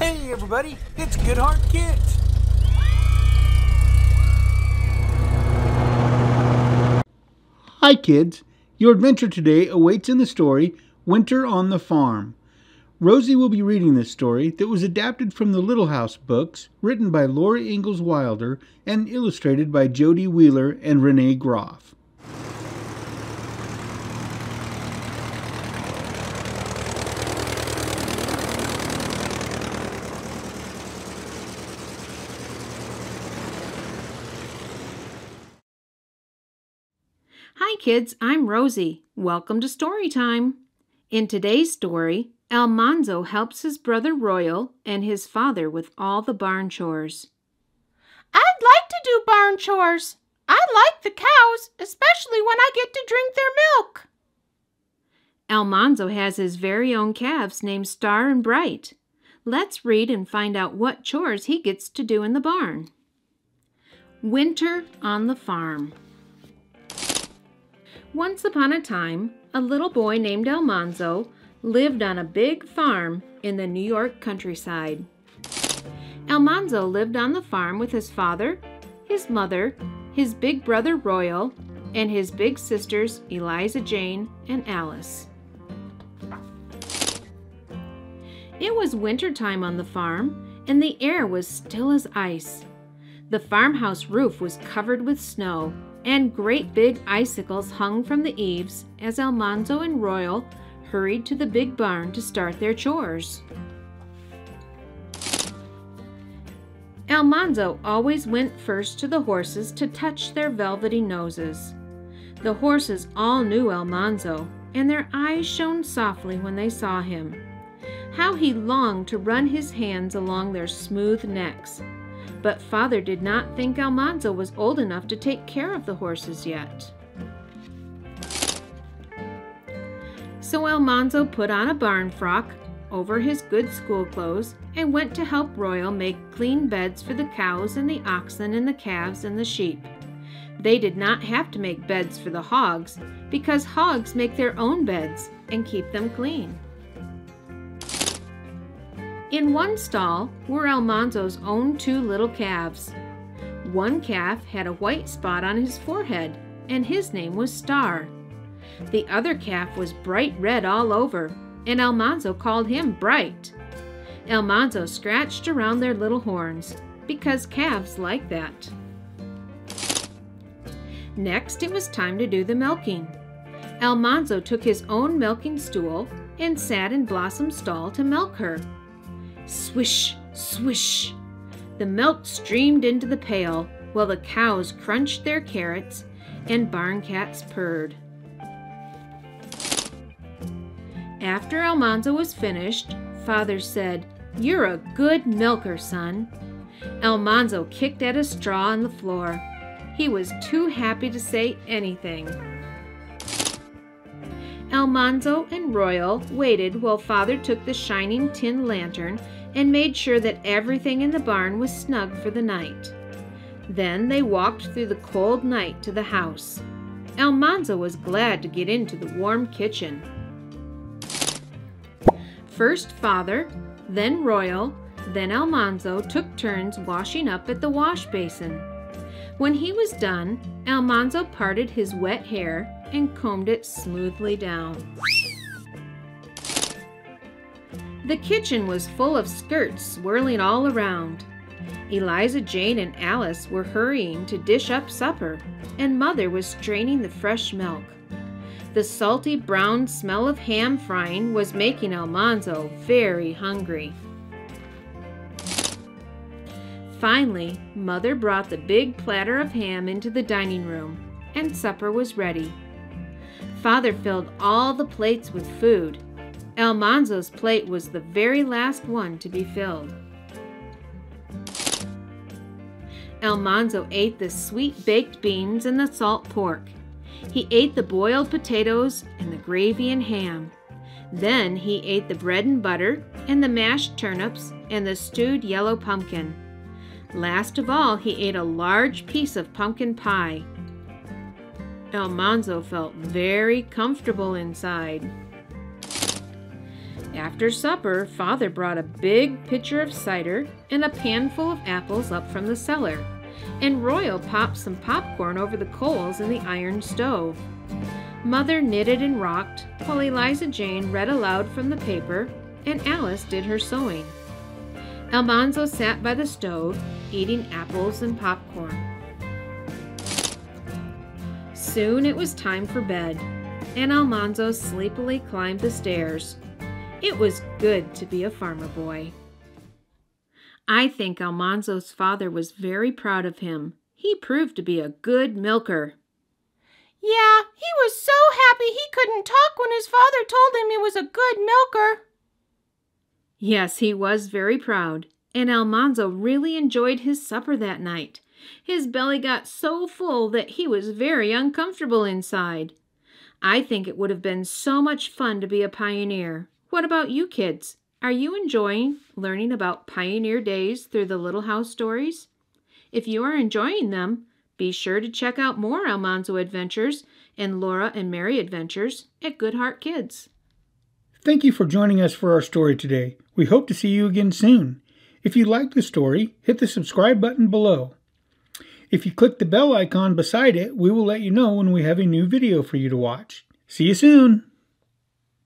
Hey everybody, it's GoodHeart Kids. Hi kids, your adventure today awaits in the story Winter on the Farm. Rosie will be reading this story that was adapted from the Little House books, written by Laura Ingalls Wilder and illustrated by Jody Wheeler and Renee Groff. Hi kids, I'm Rosie. Welcome to story time. In today's story, Almanzo helps his brother Royal and his father with all the barn chores. I'd like to do barn chores. I like the cows, especially when I get to drink their milk. Almanzo has his very own calves named Star and Bright. Let's read and find out what chores he gets to do in the barn. Winter on the Farm. Once upon a time, a little boy named Almanzo lived on a big farm in the New York countryside. Almanzo lived on the farm with his father, his mother, his big brother Royal, and his big sisters Eliza Jane and Alice. It was wintertime on the farm, and the air was still as ice. The farmhouse roof was covered with snow, and great big icicles hung from the eaves as Almanzo and Royal hurried to the big barn to start their chores. Almanzo always went first to the horses to touch their velvety noses. The horses all knew Almanzo, and their eyes shone softly when they saw him. How he longed to run his hands along their smooth necks. But Father did not think Almanzo was old enough to take care of the horses yet. So Almanzo put on a barn frock over his good school clothes and went to help Royal make clean beds for the cows and the oxen and the calves and the sheep. They did not have to make beds for the hogs because hogs make their own beds and keep them clean. In one stall were Almanzo's own two little calves. One calf had a white spot on his forehead, and his name was Star. The other calf was bright red all over, and Almanzo called him Bright. Almanzo scratched around their little horns, because calves like that. Next, it was time to do the milking. Almanzo took his own milking stool and sat in Blossom's stall to milk her. Swish, swish! The milk streamed into the pail while the cows crunched their carrots and barn cats purred. After Almanzo was finished, Father said, "You're a good milker, son." Almanzo kicked at a straw on the floor. He was too happy to say anything. Almanzo and Royal waited while Father took the shining tin lantern and made sure that everything in the barn was snug for the night. Then they walked through the cold night to the house. Almanzo was glad to get into the warm kitchen. First Father, then Royal, then Almanzo took turns washing up at the wash basin. When he was done, Almanzo parted his wet hair and combed it smoothly down. The kitchen was full of skirts swirling all around. Eliza Jane and Alice were hurrying to dish up supper, and Mother was straining the fresh milk. The salty brown smell of ham frying was making Almanzo very hungry. Finally, Mother brought the big platter of ham into the dining room, and supper was ready. Father filled all the plates with food. Almanzo's plate was the very last one to be filled. Almanzo ate the sweet baked beans and the salt pork. He ate the boiled potatoes and the gravy and ham. Then he ate the bread and butter and the mashed turnips and the stewed yellow pumpkin. Last of all, he ate a large piece of pumpkin pie. Almanzo felt very comfortable inside. After supper, Father brought a big pitcher of cider and a pan full of apples up from the cellar, and Royal popped some popcorn over the coals in the iron stove. Mother knitted and rocked, while Eliza Jane read aloud from the paper, and Alice did her sewing. Almanzo sat by the stove, eating apples and popcorn. Soon it was time for bed, and Almanzo sleepily climbed the stairs. It was good to be a farmer boy. I think Almanzo's father was very proud of him. He proved to be a good milker. Yeah, he was so happy he couldn't talk when his father told him he was a good milker. Yes, he was very proud, and Almanzo really enjoyed his supper that night. His belly got so full that he was very uncomfortable inside. I think it would have been so much fun to be a pioneer. What about you kids? Are you enjoying learning about pioneer days through the Little House stories? If you are enjoying them, be sure to check out more Almanzo adventures and Laura and Mary adventures at GoodHeart Kids. Thank you for joining us for our story today. We hope to see you again soon. If you liked the story, hit the subscribe button below. If you click the bell icon beside it, we will let you know when we have a new video for you to watch. See you soon!